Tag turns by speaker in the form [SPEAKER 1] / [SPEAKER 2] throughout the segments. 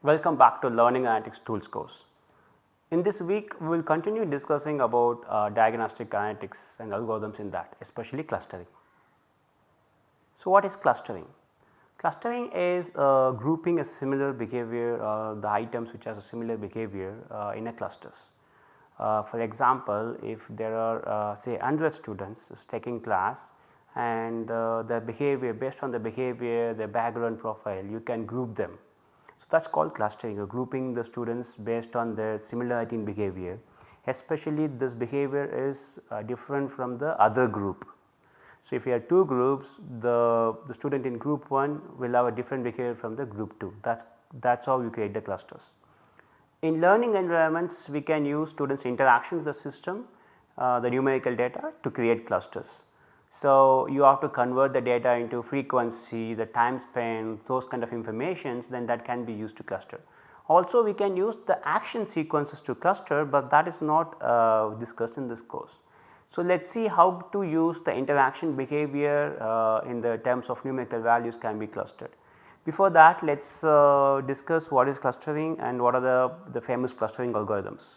[SPEAKER 1] Welcome back to Learning Analytics Tools course. In this week we will continue discussing about diagnostic analytics and algorithms in that, especially clustering. So, what is clustering? Clustering is grouping a similar behavior, the items which has a similar behavior in a clusters. For example, if there are say 100 students taking class and their behavior, based on the behavior, their background profile, you can group them. So, that is called clustering, grouping the students based on their similarity in behavior, especially this behavior is different from the other group. So, if you have two groups, the student in group 1 will have a different behavior from the group 2, that is how you create the clusters. In learning environments, we can use students interaction with the system, the numerical data to create clusters. So, you have to convert the data into frequency, the time spent, those kind of informations, then that can be used to cluster. Also we can use the action sequences to cluster, but that is not discussed in this course. So, let us see how to use the interaction behavior in the terms of numerical values can be clustered. Before that, let us discuss what is clustering and what are the famous clustering algorithms.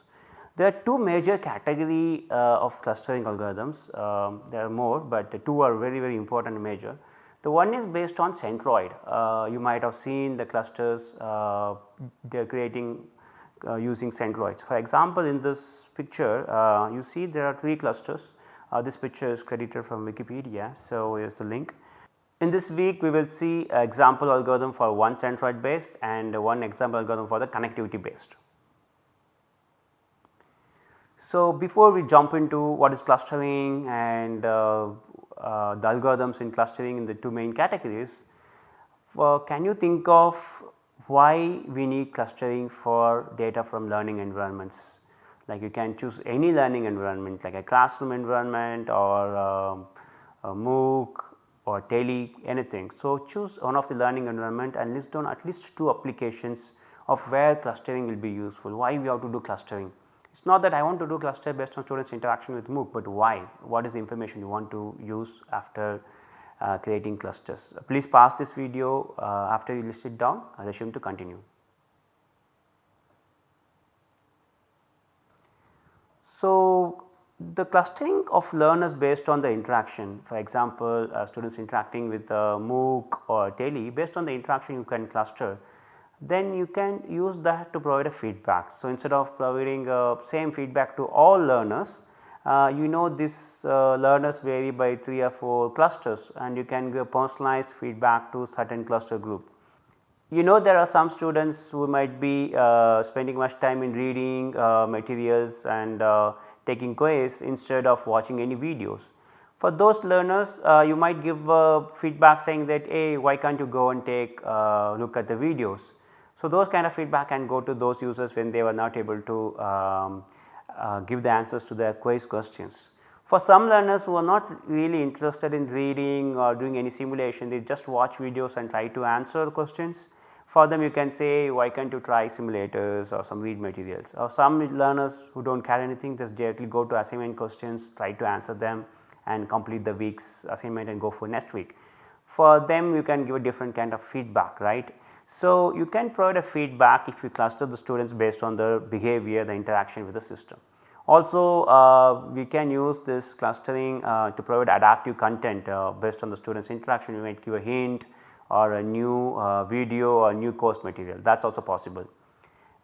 [SPEAKER 1] There are two major category of clustering algorithms, there are more, but two are very important and major. The one is based on centroid, you might have seen the clusters they are creating using centroids. For example, in this picture you see there are 3 clusters, this picture is credited from Wikipedia. So, here is the link. In this week we will see example algorithm for one centroid based and one example algorithm for the connectivity based. So, before we jump into what is clustering and the algorithms in clustering in the two main categories, can you think of why we need clustering for data from learning environments? Like you can choose any learning environment like a classroom environment or a MOOC or tele, anything. So, choose one of the learning environment and list down at least 2 applications of where clustering will be useful. Why we have to do clustering? It is not that I want to do cluster based on students interaction with MOOC, but why? What is the information you want to use after creating clusters? Please pause this video after you list it down, I assume to continue. So, the clustering of learners based on the interaction, for example, students interacting with MOOC or tele, based on the interaction you can cluster, then you can use that to provide a feedback. So, instead of providing same feedback to all learners, these learners vary by 3 or 4 clusters and you can give personalized feedback to certain cluster group. There are some students who might be spending much time in reading materials and taking quiz instead of watching any videos. For those learners you might give feedback saying that, hey, why can't you go and take look at the videos. So, those kind of feedback can go to those users when they were not able to give the answers to their quiz questions. For some learners who are not really interested in reading or doing any simulation, they just watch videos and try to answer the questions. For them you can say, why can't you try simulators or some read materials, or some learners who do not care anything, just directly go to assignment questions, try to answer them and complete the week's assignment and go for next week. For them you can give a different kind of feedback, right. So, you can provide a feedback if you cluster the students based on the behavior, the interaction with the system. Also we can use this clustering to provide adaptive content based on the students interaction. You might give a hint or a new video or new course material, that is also possible.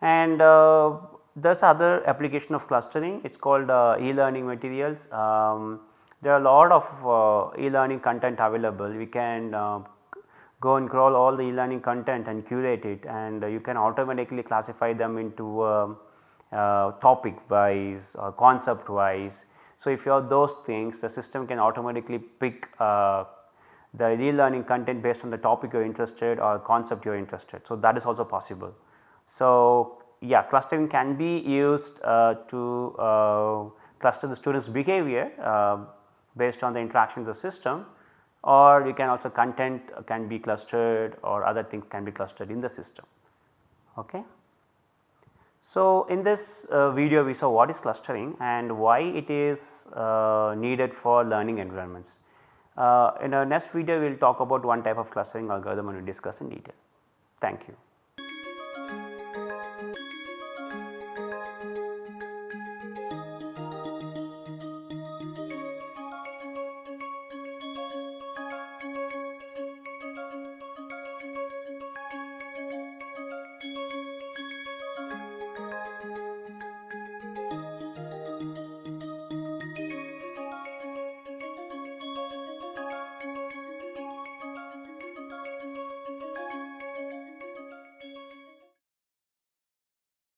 [SPEAKER 1] And there is other application of clustering, it is called e-learning materials. There are a lot of e-learning content available. We can go and crawl all the e-learning content and curate it, and you can automatically classify them into topic wise or concept wise. So, if you have those things, the system can automatically pick the e-learning content based on the topic you are interested or concept you are interested. So, that is also possible. So, yeah, clustering can be used to cluster the students behavior based on the interaction with the system, or you can also content can be clustered or other things can be clustered in the system. Okay. So, in this video we saw what is clustering and why it is needed for learning environments. In our next video we will talk about one type of clustering algorithm and we will discuss in detail. Thank you.